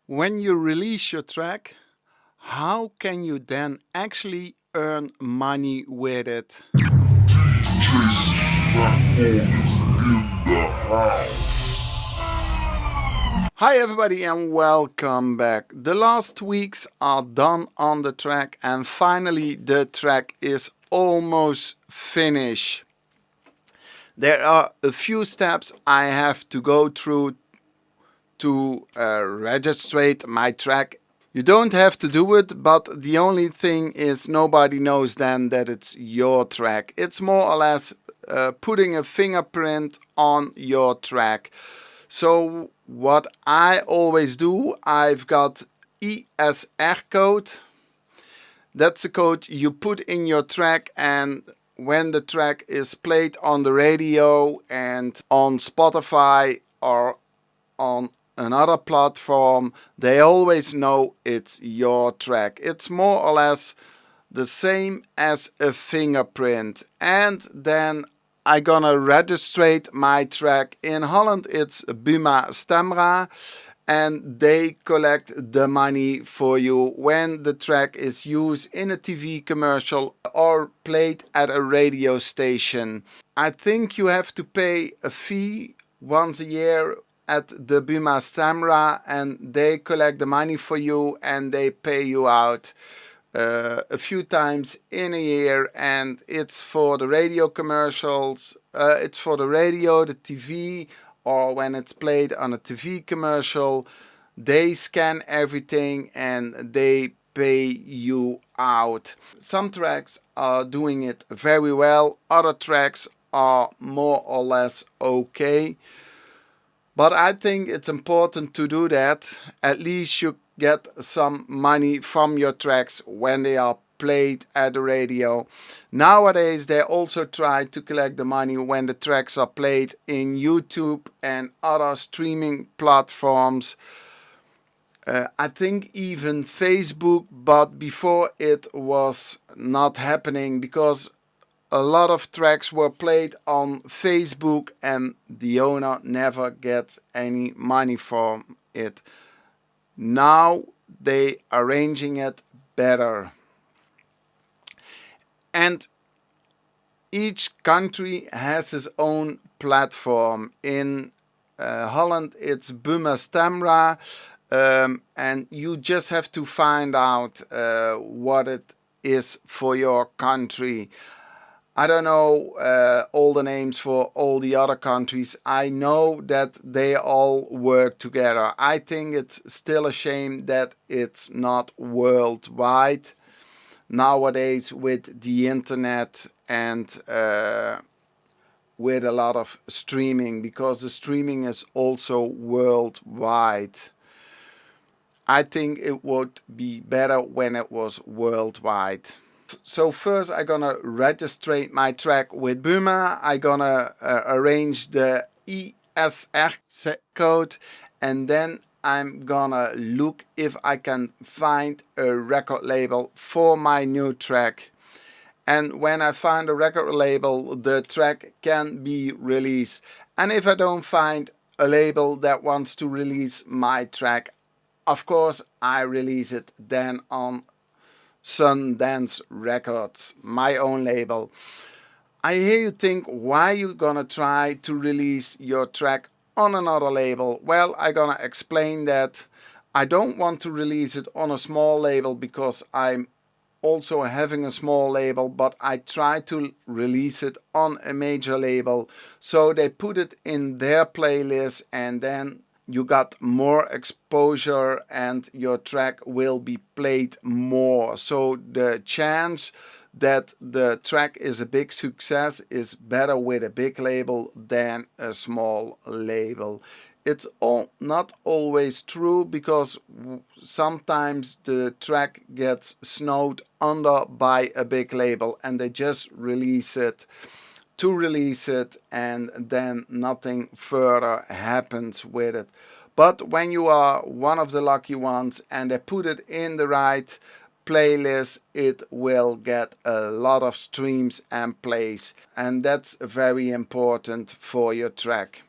When you release your track, how can you then actually earn money with it? Hi everybody and welcome back. The last weeks are done on the track and finally the track is almost finished. There are a few steps I have to go through to register my track. You don't have to do it, but the only thing is nobody knows then that it's your track. It's more or less putting a fingerprint on your track. So what I always do, I've got ESR code. That's a code you put in your track, and when the track is played on the radio and on Spotify or on another platform, they always know it's your track. It's more or less the same as a fingerprint. And then I'm gonna register my track. In Holland it's Buma Stemra, and they collect the money for you when the track is used in a TV commercial or played at a radio station. I think you have to pay a fee once a year at the Buma Stemra, and they collect the money for you and they pay you out a few times in a year, and it's for the radio commercials, it's for the radio, the TV, or when it's played on a TV commercial. They scan everything and they pay you out. Some tracks are doing it very well, other tracks are more or less okay. But I think it's important to do that. At least you get some money from your tracks when they are played at the radio. Nowadays they also try to collect the money when the tracks are played in YouTube and other streaming platforms. I think even Facebook, but before it was not happening because a lot of tracks were played on Facebook and the owner never gets any money from it. Now they are arranging it better. And each country has its own platform. In Holland it's Buma Stemra, and you just have to find out what it is for your country. I don't know all the names for all the other countries. I know that they all work together. I think it's still a shame that it's not worldwide nowadays with the internet and with a lot of streaming, because the streaming is also worldwide. I think it would be better when it was worldwide. So first I'm gonna register my track with Buma. I'm gonna arrange the ESR code, and then I'm gonna look if I can find a record label for my new track. And when I find a record label, the track can be released. And if I don't find a label that wants to release my track, of course I release it then on Sundance Records, my own label. I hear you think, why you gonna try to release your track on another label? Well, I'm gonna explain that. I don't want to release it on a small label because I'm also having a small label, but I try to release it on a major label, so they put it in their playlist, and then you got more exposure and your track will be played more. So the chance that the track is a big success is better with a big label than a small label. It's not always true, because sometimes the track gets snowed under by a big label and they just release it to release it, and then nothing further happens with it. But when you are one of the lucky ones and they put it in the right playlist, it will get a lot of streams and plays, and that's very important for your track.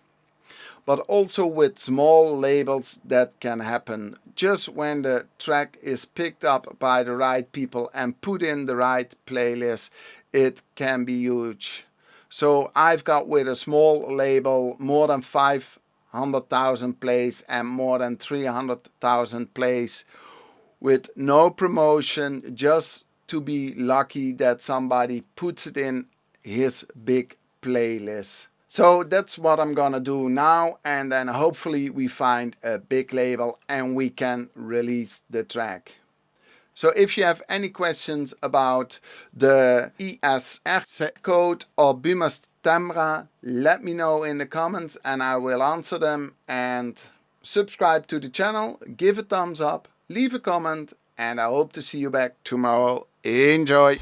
but also with small labels that can happen. Just when the track is picked up by the right people and put in the right playlist, it can be huge. So I've got with a small label more than 500,000 plays and more than 300,000 plays with no promotion, just to be lucky that somebody puts it in his big playlist. So that's what I'm gonna do now, and then hopefully we find a big label and we can release the track. So if you have any questions about the ISR code or Buma's Tamra, let me know in the comments and I will answer them. And subscribe to the channel, give a thumbs up, leave a comment, and I hope to see you back tomorrow. Enjoy!